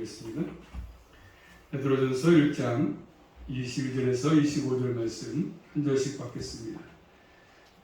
보겠습니다. 베드로전서 1장 21절에서 25절 말씀 한 절씩 받겠습니다.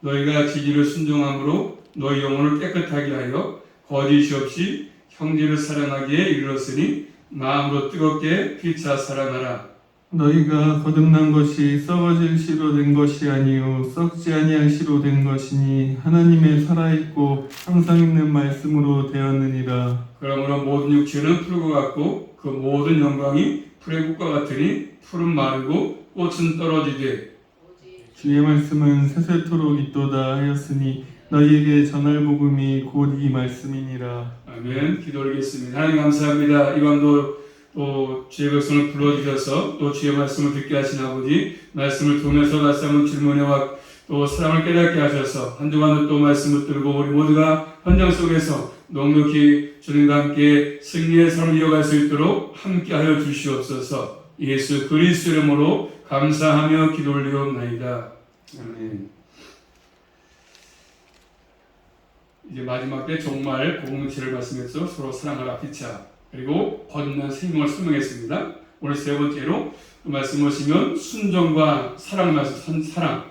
너희가 진리를 순종함으로 너희 영혼을 깨끗하게 하여 거짓이 없이 형제를 사랑하기에 이르렀으니 마음으로 뜨겁게 피차 사랑하라. 너희가 거듭난 것이 썩어질 씨로 된 것이 아니요 썩지 아니할 씨로 된 것이니 하나님의 살아있고 항상 있는 말씀으로 되었느니라. 그러므로 모든 육체는 풀과 같고 그 모든 영광이 풀의 꽃과 같으니 풀은 마르고 꽃은 떨어지되 주의 말씀은 세세토록 있도다 하였으니 너희에게 전할 복음이 곧 이 말씀이니라. 아멘. 기도 올리겠습니다. 하나님 감사합니다. 이 밤도 또 주의 백성을 불러주셔서 또 주의 말씀을 듣게 하신 아버지, 말씀을 통해서 다시 한번 질문해와 또 사랑을 깨닫게 하셔서 한 주간도 또 말씀을 들고 우리 모두가 현장 속에서 넉넉히 주님과 함께 승리의 삶을 이어갈 수 있도록 함께하여 주시옵소서. 예수 그리스도 이름으로 감사하며 기도 올리옵나이다. 아멘. 이제 마지막 때 종말 공동체를 말씀해서 서로 사랑하라 피차 그리고 거듭난 생명을 설명했습니다. 오늘 세 번째로 그 말씀 보시면 순종과 사랑 말씀, 사랑.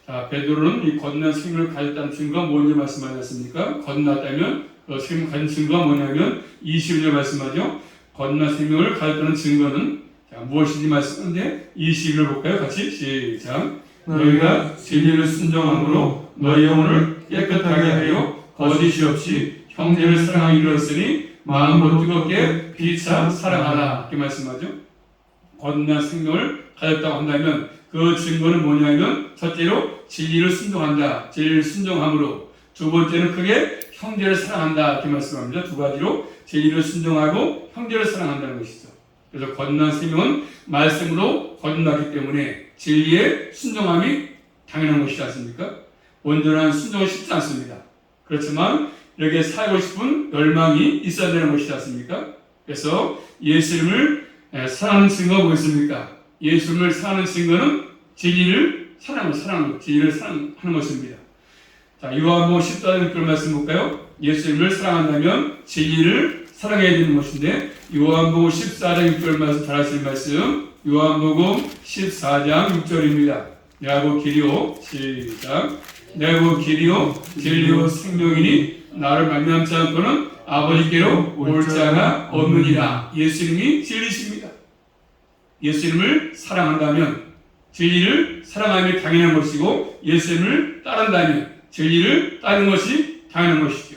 자, 베드로는 이 거듭난 생명을 가졌다는 증거가 뭔지 말씀하셨습니까? 거듭났다면 그 생명 가진 증거가 뭐냐면 20절 말씀하죠. 거듭난 생명을 가졌다는 증거는 자, 무엇인지 말씀하는데 20절 볼까요? 같이 시작. 너희가 진리를 순종함으로 너희 영혼을 깨끗하게 하여 거짓이 없이 형제를 사랑하기 이르렀으니 마음으로 뜨겁게 피차 사랑하라. 이렇게 말씀하죠. 거듭난 생명을 가졌다고 한다면 그 증거는 뭐냐면 첫째로 진리를 순종한다. 진리를 순종함으로 두 번째는 크게 형제를 사랑한다. 이렇게 말씀합니다. 두 가지로 진리를 순종하고 형제를 사랑한다는 것이죠. 그래서 거듭난 생명은 말씀으로 거듭났기 때문에 진리의 순종함이 당연한 것이지 않습니까? 온전한 순종은 쉽지 않습니다. 그렇지만 이렇게 살고 싶은 열망이 있어야 되는 것이지 않습니까? 그래서 예수님을 사랑하는 증거가 뭐겠습니까? 예수님을 사랑하는 증거는 진리를 사랑하는 것입니다. 자, 요한복음 14장 6절 말씀 볼까요? 예수님을 사랑한다면 진리를 사랑해야 되는 것인데 요한복음 14장 6절 말씀 잘 아시는 말씀 요한복음 14장 6절입니다. 내가 길이요 시작 내가 길이요 진리요 생명이니 나를 만남지 않고는 아버지께로 올 자가 없느니라. 예수님이 진리십니다. 예수님을 사랑한다면 진리를 사랑함이 당연한 것이고 예수님을 따른다면 진리를 따르는 것이 당연한 것이죠.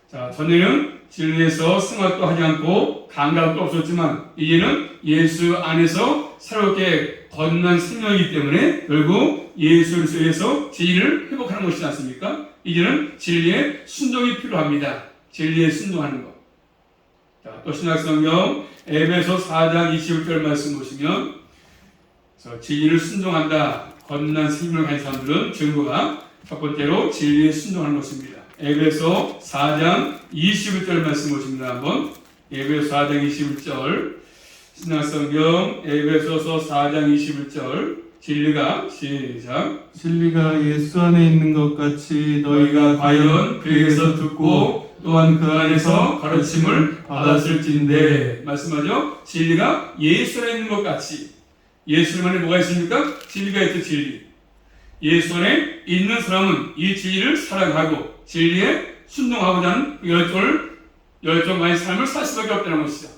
자, 전에는 진리에서 승화도 하지 않고 감각도 없었지만 이제는 예수 안에서 새롭게 거듭난 생명이기 때문에 결국 예수 그리스도에서 진리를 회복하는 것이지 않습니까? 이제는 진리의 순종이 필요합니다. 진리에 순종하는 것. 자, 또 신약성경 에베소 4장 21절 말씀 보시면 진리를 순종한다. 거듭난 생명을 가진 사람들은 증거가 첫 번째로 진리에 순종하는 것입니다. 에베소 4장 21절 말씀 보십니다. 한번 에베소 4장 21절 신약성경 에베소서 4장 21절 진리가 시작 진리가 예수 안에 있는 것 같이 너희가 과연 그에게서 듣고 또한 그 안에서 가르침을 받았을진데 말씀하죠. 진리가 예수 안에 있는 것 같이 예수 안에 뭐가 있습니까? 진리가 있죠. 진리. 예수 안에 있는 사람은 이 진리를 사랑하고 진리에 순종하고자 하는 열정 가진 삶을 살 수밖에 없다는 것이죠.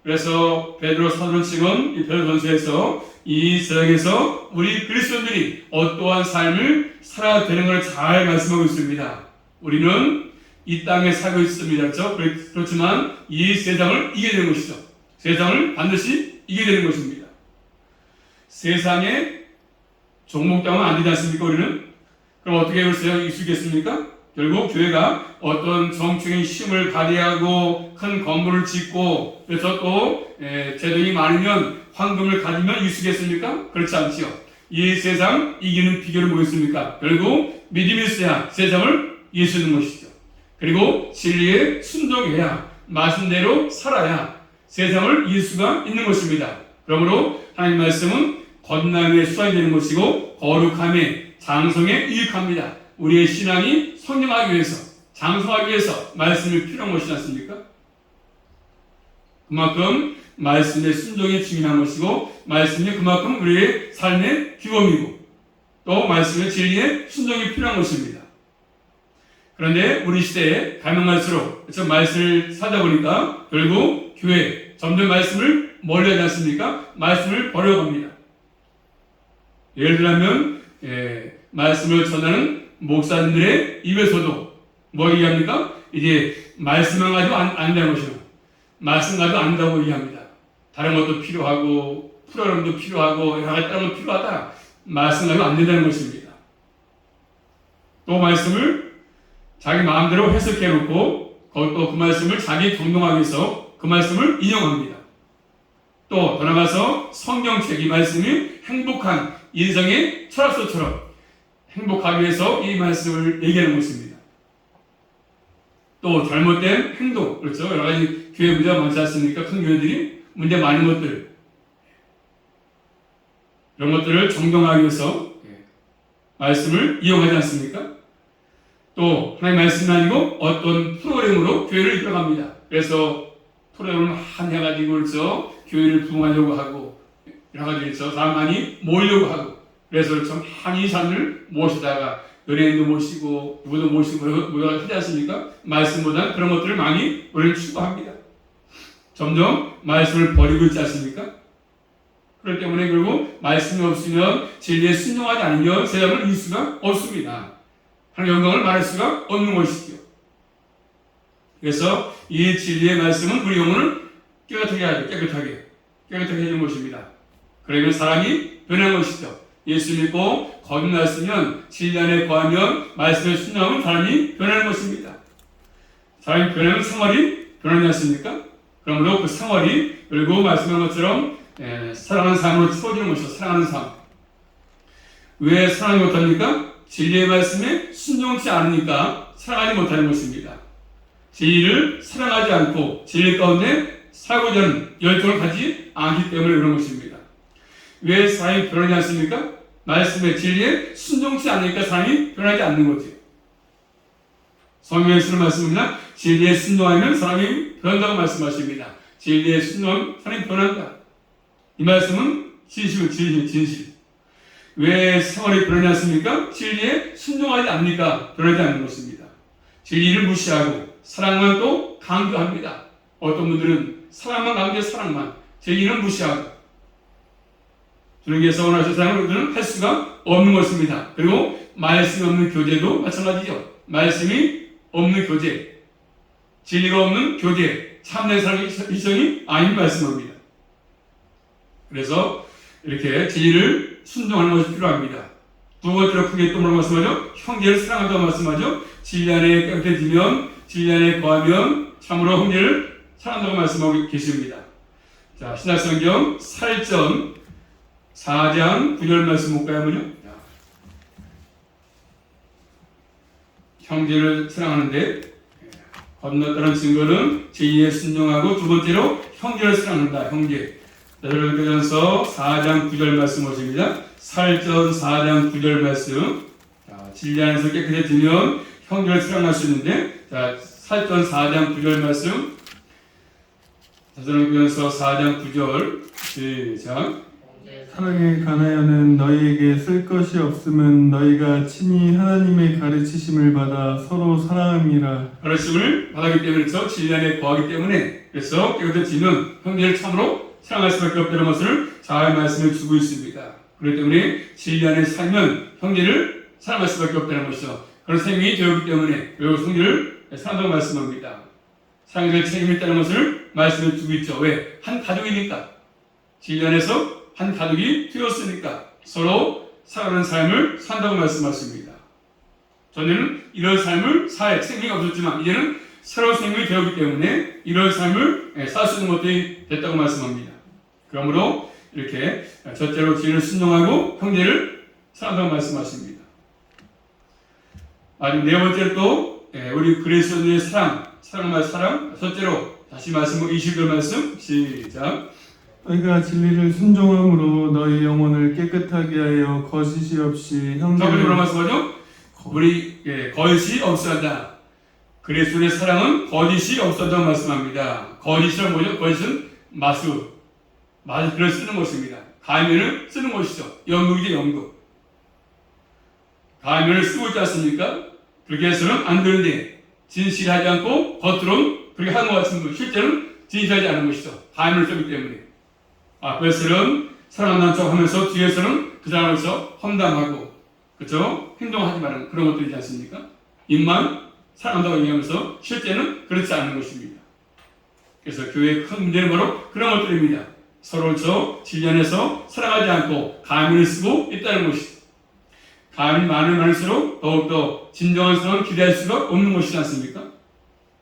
그래서 베드로 사도는 지금 이 베드로전서에서 이 세상에서 우리 그리스도인들이 어떠한 삶을 살아야 되는 걸 잘 말씀하고 있습니다. 우리는 이 땅에 살고 있습니다. 그렇죠? 그렇지만 이 세상을 이겨야 되는 것이죠. 세상을 반드시 이겨야 되는 것입니다. 세상에 종목당하면 안 되지 않습니까? 우리는? 그럼 어떻게 글쎄요? 이기겠습니까? 결국 교회가 어떤 정치적인 힘을 발휘하고 큰 건물을 짓고 그래서 또 재정이 많으면 황금을 가지면 이기겠습니까? 그렇지 않지요. 이 세상 이기는 비결은 뭐겠습니까? 결국 믿음이 있어야 세상을 이길 수 있는 것이죠. 그리고 진리에 순종해야 말씀대로 살아야 세상을 이길 수가 있는 것입니다. 그러므로 하나님 말씀은 거듭남의 수단이 되는 것이고 거룩함의 장성에 유익합니다. 우리의 신앙이 성장하기 위해서 장성하기 위해서 말씀이 필요한 것이지 않습니까? 그만큼 말씀의 순종이 중요한 것이고 말씀이 그만큼 우리의 삶의 규범이고 또 말씀의 진리에 순종이 필요한 것입니다. 그런데 우리 시대에 가능할수록 저 말씀을 사다 보니까 결국 교회 점점 말씀을 멀리 하지 않습니까? 말씀을 버려갑니다. 예를 들면 말씀을 전하는 목사님들의 입에서도 뭐 얘기합니까? 이제 말씀만 가지고 안 되는 것이요. 말씀 가지고 안다고 얘기합니다. 다른 것도 필요하고 프로그램도 필요하고 여러 가지 다른 것 필요하다. 말씀 가지고 안 된다는 것입니다. 또 말씀을 자기 마음대로 해석해 놓고 또 그 말씀을 자기 경동하기 위해서 그 말씀을 인용합니다. 또 더 나아가서 성경책 이 말씀이 행복한 인생의 철학서처럼 행복하기 위해서 이 말씀을 얘기하는 것입니다. 또 잘못된 행동, 그렇죠? 여러 가지 교회 문제가 많지 않습니까? 큰 교회들이 문제 많은 것들 이런 것들을 정정하기 위해서 말씀을 이용하지 않습니까? 또 하나님의 말씀이 아니고 어떤 프로그램으로 교회를 이끌어갑니다. 그래서 프로그램을 많이 해가지고 그렇죠? 교회를 부흥하려고 하고 여러 가지 그렇죠? 사람 많이 모으려고 하고 그래서 참 많이 사람을 모시다가 연예인도 모시고 누구도 모시고 뭐가 하지 않습니까? 말씀보다 그런 것들을 많이 우리는 추구합니다. 점점 말씀을 버리고 있지 않습니까? 그렇기 때문에 결국 말씀이 없으면 진리에 순종하지 않으면 세상을 이길 수가 없습니다. 하나님의 영광을 말할 수가 없는 것이죠. 그래서 이 진리의 말씀은 우리 영혼을 깨끗하게 하죠. 깨끗하게 해주는 것입니다. 그러면 사람이 변한 것이죠. 예수 믿고 거듭났으면 진리 안에 거하면 말씀에 순종하면 사람이 변하는 것입니다. 사람이 변하면 생활이 변하지 않습니까? 그러므로 그 생활이 그리고 말씀한 것처럼 사랑하는 삶으로 채워지는 것이죠. 사랑하는 삶. 왜 사랑하지 못합니까? 진리의 말씀에 순종치 않으니까 사랑하지 못하는 것입니다. 진리를 사랑하지 않고 진리 가운데 살고자 하는 열정을 가지지 않기 때문에 그런 것입니다. 왜 사람이 변하지 않습니까? 말씀의 진리에 순종치 않으니까 사람이 변하지 않는 거지. 성경에서는 말씀입니다. 진리에 순종하면 사람이 변한다고 말씀하십니다. 진리에 순종하면 사람이 변한다. 이 말씀은 진실. 왜 생활이 변하지 않습니까? 진리에 순종하지 않으니까 변하지 않는 것입니다. 진리를 무시하고 사랑만 또 강조합니다. 어떤 분들은 사랑만 강조해 사랑만 진리는 무시하고 주님께서 원하신 사랑을 할 수가 없는 것입니다. 그리고 말씀이 없는 교제도 마찬가지죠. 말씀이 없는 교제, 진리가 없는 교제, 참된 사랑의 일성이 아닌 말씀입니다. 그래서 이렇게 진리를 순종하는 것이 필요합니다. 두 번째로 크게 또 뭐라고 말씀하죠? 형제를 사랑한다고 말씀하죠. 진리 안에 깨끗해지면, 진리 안에 거하면 참으로 형제를 사랑한다고 말씀하고 계십니다. 자, 신약성경 살전 4장 9절 말씀 볼까요? 한번요? 형제를 사랑하는데 건너다는 증거는 진리에 순종하고 두 번째로 형제를 사랑한다. 형제. 데살로니가전서 4장 9절 말씀 보십니다. 살전 4장 9절 말씀. 자, 진리 안에서 깨끗해지면 형제를 사랑할 수 있는데, 자, 살전 4장 9절 말씀. 데살로니가전서 4장 9절. 시작. 사랑에 관하여는 너희에게 쓸 것이 없으면 너희가 친히 하나님의 가르치심을 받아 서로 사랑함이라. 가르침을 받았기 때문에 그래서 진리 안에 거하기 때문에 그래서 깨끗해지면 형제를 참으로 사랑할 수밖에 없다는 것을 잘 말씀을 주고 있습니다. 그렇기 때문에 진리 안에 살면 형제를 사랑할 수밖에 없다는 것이죠. 그런 생명이 되었기 때문에 외국 형제를 사랑한다고 말씀합니다. 사랑할 책임이 있다는 것을 말씀을 주고 있죠. 왜? 한 가족이니까. 진리 안에서 한 가족이 되었으니까 서로 사랑하는 삶을 산다고 말씀하십니다. 전에는 이런 삶을 생명이 없었지만 이제는 새로운 생명이 되었기 때문에 이런 삶을 살 수 있는 것들이 됐다고 말씀합니다. 그러므로 이렇게 첫째로 진리를 순종하고 형제를 사랑한다고 말씀하십니다. 아니 네 번째로 또 우리 그리스도인의 사랑과 사랑. 첫째로 다시 말씀 20절 말씀 시작. 너희가 진리를 순종함으로 너희 영혼을 깨끗하게 하여 거짓이 없이 형제를. 뭐라고 말씀하죠? 우리 거짓이 없어한다. 그리스도의 사랑은 거짓이 없었다고 말씀합니다. 거짓이란 뭐죠? 거짓은 마술을 쓰는 것입니다. 가면을 쓰는 것이죠. 연극이죠, 연극. 가면을 쓰고 있지 않습니까? 그렇게 해서는 안 되는데 진실하지 않고 겉으로는 그렇게 하는 것 같은 실제는 진실하지 않은 것이죠. 가면을 쓰기 때문에. 앞에서는 사랑한다는 척 하면서 뒤에서는 그 사람으로서 험담하고, 그렇죠? 행동하지 말라는 그런 것들이지 않습니까? 입만 사랑한다고 얘기하면서 실제는 그렇지 않은 것입니다. 그래서 교회의 큰 문제는 바로 그런 것들입니다. 서로 진리안에서 사랑하지 않고 가면을 쓰고 있다는 것이죠. 가면이 많을수록 더욱더 진정한 사랑을 기대할 수가 없는 것이지 않습니까?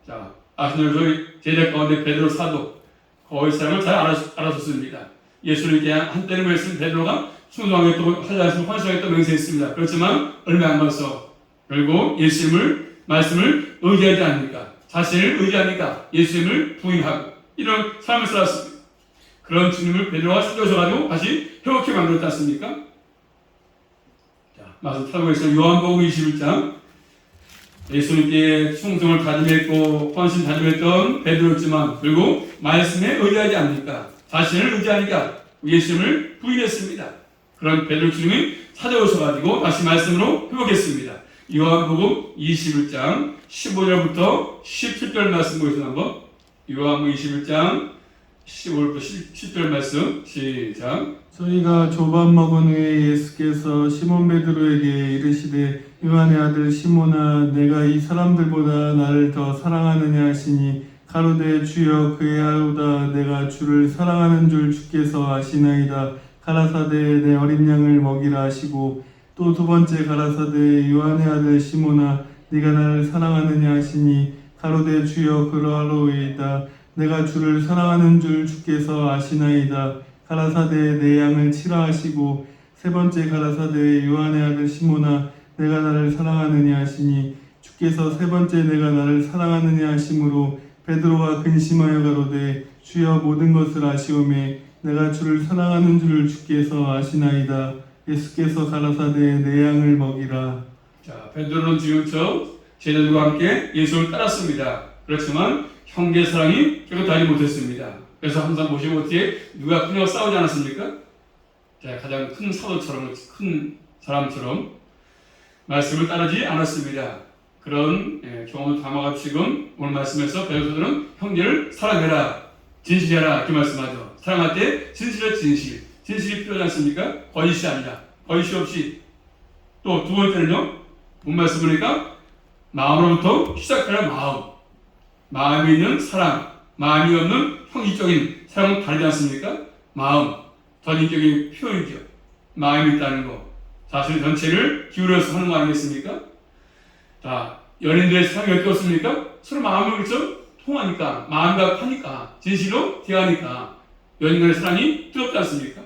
자, 아시는 저희 제자 가운데 베드로 사도 거의 사람을 잘 알아줬습니다. 예수를 이렇게 한때를 말씀 베드로가 충성하게 또 하지 않으면 헌신하게 또 맹세했습니다. 그렇지만 얼마 안 가서 결국 예수님을 말씀을 의지하지 않으니까, 자신을 의지하니까 예수님을 부인하고 이런 삶을 살았습니다. 그런 주님을 베드로가 살려줘가지고 다시 회복해 만들었지 않습니까? 자, 말씀 찾고 있어요. 요한복음 21장. 예수님께 충성을 다짐했고 헌신 다짐했던 베드로였지만 결국 말씀에 의지하지 않으니까, 자신을 의지하니까 예수님을 부인했습니다. 그런 베드로 주님이 찾아오셔가지고 다시 말씀으로 회복했습니다. 요한복음 21장 15절부터 17절 말씀 보겠습니다. 한번. 요한복음 21장 15절부터 17절 말씀 시작. 저희가 조반 먹은 후에 예수께서 시몬 베드로에게 이르시되 요한의 아들 시몬아 내가 이 사람들보다 나를 더 사랑하느냐 하시니 가로되 주여 그의하오다 내가 주를 사랑하는 줄 주께서 아시나이다. 가라사대 내 어린 양을 먹이라 하시고 또 두 번째 가라사대 요한의 아들 시몬아 네가 나를 사랑하느냐 하시니 가로되 주여 그러하로이다. 내가 주를 사랑하는 줄 주께서 아시나이다. 가라사대 내 양을 치라 하시고 세 번째 가라사대 요한의 아들 시몬아 내가 나를 사랑하느냐 하시니 주께서 세 번째 내가 나를 사랑하느냐 하심으로 베드로가 근심하여 가로되 주여 모든 것을 아시오매 내가 주를 사랑하는 줄 주께서 아시나이다. 예수께서 가라사대 내 양을 먹이라. 자, 베드로는 지금 제자들과 함께 예수를 따랐습니다. 그렇지만 형제 사랑이 결국 다지 못했습니다. 그래서 항상 보시면 어떻게 누가 크냐고 싸우지 않았습니까? 자, 가장 큰 사도처럼, 큰 사람처럼 말씀을 따르지 않았습니다. 그런 경험을 담아가 지금 오늘 말씀에서 베드로는 형제를 사랑해라, 진실해라 이렇게 말씀하죠. 사랑할 때 진실의 진실이 필요하지 않습니까? 거짓이 아니라, 거짓이 없이. 또 두 번째는요, 본 말씀 보니까 마음으로부터 시작하라. 마음이 있는 사랑, 마음이 없는 형식적인 사랑은 다르지 않습니까? 마음, 전인격인 표현이죠. 마음이 있다는 거, 자신 전체를 기울여서 하는 거 아니겠습니까? 자, 연인들의 사랑이 어떻습니까? 서로 마음을 통하니까, 마음과 하니까, 진실로 대하니까 연인간의 사랑이 뜨겁지 않습니까?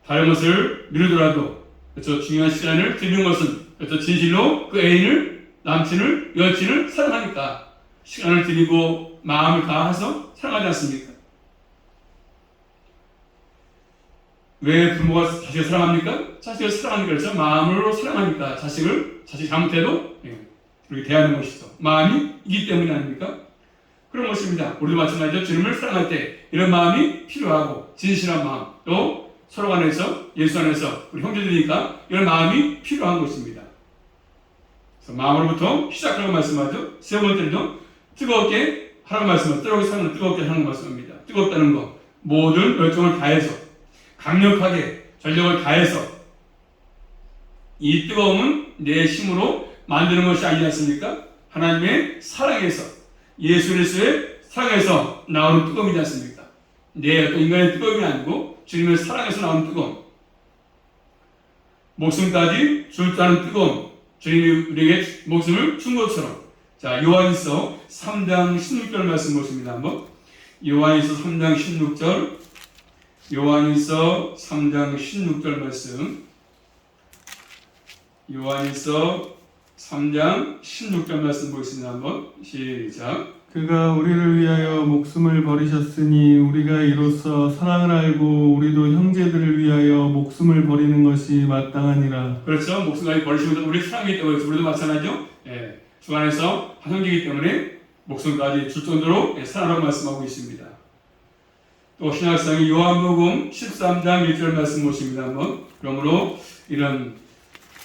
다른 것을 미루더라도 중요한 시간을 드리는 것은 진실로 그 애인을, 남친을, 여친을 사랑하니까 시간을 드리고 마음을 다해서 사랑하지 않습니까? 왜 부모가 자식을 사랑합니까? 자식을 사랑하니까, 그래서 마음으로 사랑하니까 자식 잘못해도 그렇게 대하는 것이죠. 마음이 있기 때문이 아닙니까? 그런 것입니다. 우리도 마찬가지로 주님을 사랑할 때 이런 마음이 필요하고, 진실한 마음, 또 서로 간에서, 예수 안에서 우리 형제들이니까 이런 마음이 필요한 것입니다. 그래서 마음으로부터 시작하라고 말씀하죠. 세 번째는요, 뜨겁게 하라고 말씀합니다. 뜨겁게 사랑을 뜨겁게 하는 말씀입니다. 뜨겁다는 것, 모든 열정을 다해서, 강력하게 전력을 다해서, 이 뜨거움은 내 힘으로 만드는 것이 아니지 않습니까? 하나님의 사랑에서, 예수 그리스도의 사랑에서 나오는 뜨거움이지 않습니까? 내 어떤 인간의 뜨거움이 아니고 주님의 사랑에서 나오는 뜨거움, 목숨까지 줄다는 뜨거움, 주님이 우리에게 목숨을 준 것처럼. 자, 요한일서 3장 16절 말씀 보십니다. 한번. 요한일서 3장 16절, 요한일서 3장 16절 말씀, 요한일서 3장 16절 말씀 보겠습니다. 한번 시작. 그가 우리를 위하여 목숨을 버리셨으니 우리가 이로써 사랑을 알고 우리도 형제들을 위하여 목숨을 버리는 것이 마땅하니라. 그렇죠. 목숨까지 버리시면서 우리 사랑이기 때문에 우리도 마찬가지죠. 주 안에서 한 형제이기 때문에 목숨까지 줄 정도로 사랑하라고 말씀하고 있습니다. 또 신약성의 요한복음 13장 1절 말씀 보십니다. 한번. 그러므로 이런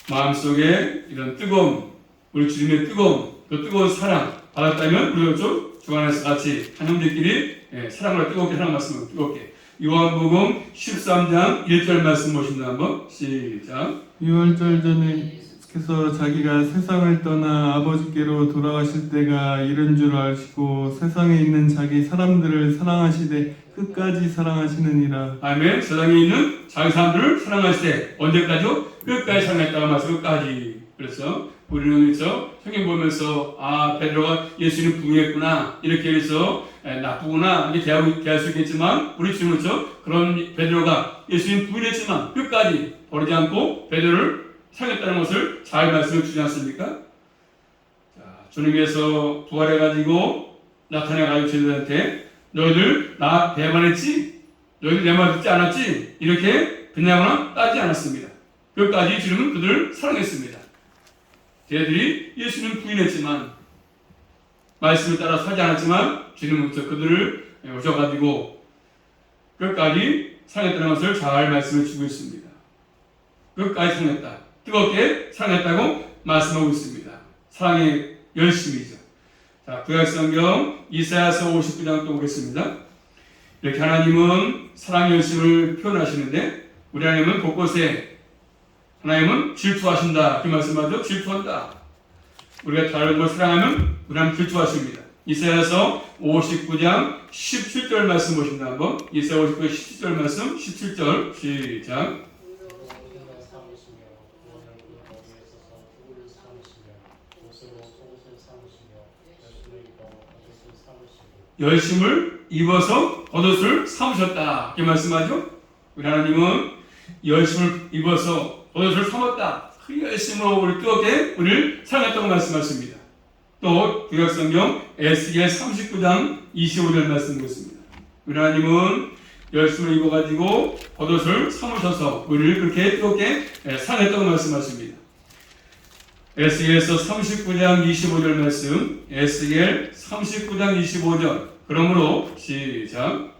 마음속에 이런 뜨거움, 우리 주님의 뜨거움, 그 뜨거운 사랑 받았다면 우리도 주 안에서 같이 한 형제끼리 사랑으로 뜨겁게 사랑 말씀을 뜨겁게. 요한복음 13장 1절 말씀 보십니다. 한번. 시작. 6월절 전에 께서 자기가 세상을 떠나 아버지께로 돌아가실 때가 이른 줄 아시고 세상에 있는 자기 사람들을 사랑하시되 끝까지 사랑하시느니라. 아멘. 세상에 있는 자기 사람들을 사랑하시되 언제까지요? 끝까지 사랑했다가 말씀 끝까지. 그래서 우리는 그래서 성경 보면서 베드로가 예수님 부인했구나 이렇게 해서 나쁘구나 이렇게 대할 수 있겠지만 우리 주님은 그런 베드로가 예수님 부인했지만 끝까지 버리지 않고 베드로를 사랑했다는 것을 잘 말씀해 주지 않습니까? 자, 주님께서 부활해가지고 나타나가지고 제자들한테 너희들 나 배반했지? 너희들 내 말 듣지 않았지? 이렇게 비난하거나 따지지 않았습니다. 끝까지 주님은 그들을 사랑했습니다. 제자들이 예수님 부인했지만 말씀을 따라 살지 않았지만 주님은 그들을 오셔가지고 끝까지 사랑했다는 것을 잘 말씀해 주고 있습니다. 끝까지 사랑했다. 뜨겁게 사랑했다고 말씀하고 있습니다. 사랑의 열심이죠. 자, 구약성경 이사야서 59장 또 보겠습니다. 이렇게 하나님은 사랑의 열심을 표현하시는데 우리 하나님은 곳곳에 하나님은 질투하신다. 그 말씀하죠. 질투한다. 우리가 다른 걸 사랑하면 우리 하나님 질투하십니다. 이사야서 59장 17절 말씀 보십니다. 한번. 이사야 59장 17절 말씀 17절 시작. 열심을 입어서 겉옷을 삼으셨다. 이렇게 말씀하죠. 우리 하나님은 열심을 입어서 겉옷을 삼았다. 그 열심으로 우리 뜨겁게 우리를 사랑했다고 말씀하십니다. 또 구약성경 에스겔 39장 25절 말씀 보겠습니다. 우리 하나님은 열심을 입어가지고 겉옷을 삼으셔서 우리를 그렇게 뜨겁게 사랑했다고 말씀하십니다. 에스겔서 39장 25절 말씀, 에스겔 39장 25절. 그러므로 시작.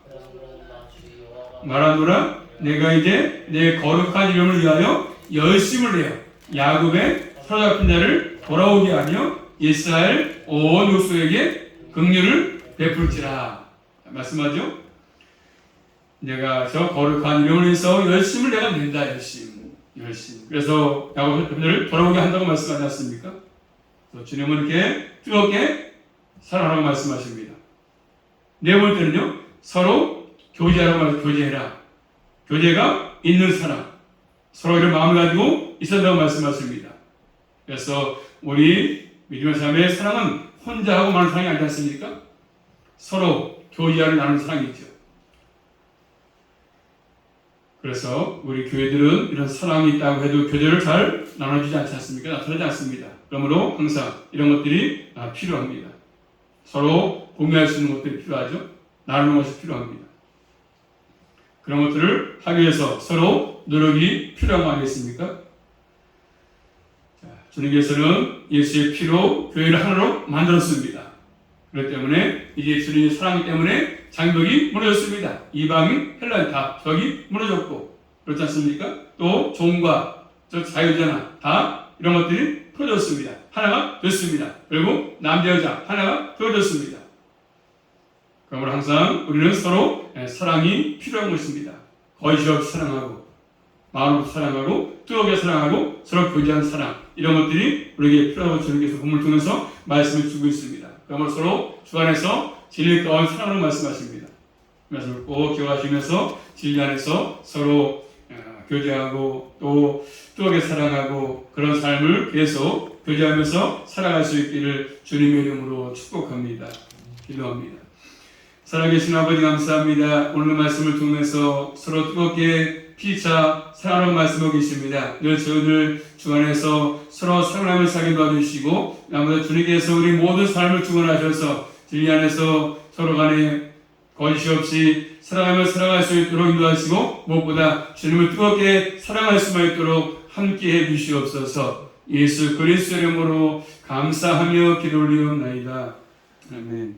말하노라 내가 이제 내 거룩한 이름을 위하여 열심을 내어 야곱의 사로잡힌 자를 돌아오게 하며 이스라엘 온 족속에게 긍휼을 베풀지라. 말씀하죠. 내가 저 거룩한 이름을 위해서 열심을 내가 낸다. 열심. 그래서 야곱을 돌아오게 한다고 말씀하지 않습니까? 주님은 이렇게 뜨겁게 사랑하라고 말씀하십니다. 네 번째는요, 서로 교제하라고 교제해라. 교제가 있는 사랑, 서로 이런 마음을 가지고 있었다고 말씀하십니다. 그래서 우리 믿음의 삶의 사랑은 혼자 하고 마는 사랑이 아니지 않습니까? 서로 교제하는 나누는 사랑이죠. 그래서 우리 교회들은 이런 사랑이 있다고 해도 교제를 잘 나눠주지 않지 않습니까? 나타나지 않습니다. 그러므로 항상 이런 것들이 필요합니다. 서로 공유할 수 있는 것들이 필요하죠. 나누는 것이 필요합니다. 그런 것들을 하기 위해서 서로 노력이 필요한 거 아니겠습니까? 주님께서는 예수의 피로 교회를 하나로 만들었습니다. 그렇기 때문에 이제 주님의 사랑 때문에 장벽이 무너졌습니다. 이방인 헬라인 다 벽이 무너졌고 그렇지 않습니까? 또 종과 저 자유자나 다 이런 것들이 풀어졌습니다. 하나가 됐습니다. 그리고 남자 여자 하나가 되어졌습니다. 그러므로 항상 우리는 서로 사랑이 필요한 것입니다. 거짓 없이 사랑하고 마음으로 사랑하고 뜨겁게 사랑하고 서로 교제하는 사랑 이런 것들이 우리에게 필요하고 주님께서 본문을 통해서 말씀을 주고 있습니다. 그러므로 서로 주 안에서 진리 가운데 사랑으로 말씀하십니다. 말씀을 꼭 기억하시면서 진리 안에서 서로 교제하고 또 뜨겁게 사랑하고 그런 삶을 계속 교제하면서 살아갈 수 있기를 주님의 이름으로 축복합니다. 기도합니다. 살아계신 아버지 감사합니다. 오늘 말씀을 통해서 서로 뜨겁게 피차 사랑하는 말씀하고 계십니다. 늘 저희들 주 안에서 서로 사랑하며 살게 도와주시고 아무도 주님께서 우리 모든 삶을 주관하셔서 진리 안에서 서로 간에 거짓이 없이 사랑하며 살아갈 수 있도록 인도하시고 무엇보다 주님을 뜨겁게 사랑할 수만 있도록 함께해 주시옵소서. 예수 그리스도 이름으로 감사하며 기도 올리옵나이다. 아멘.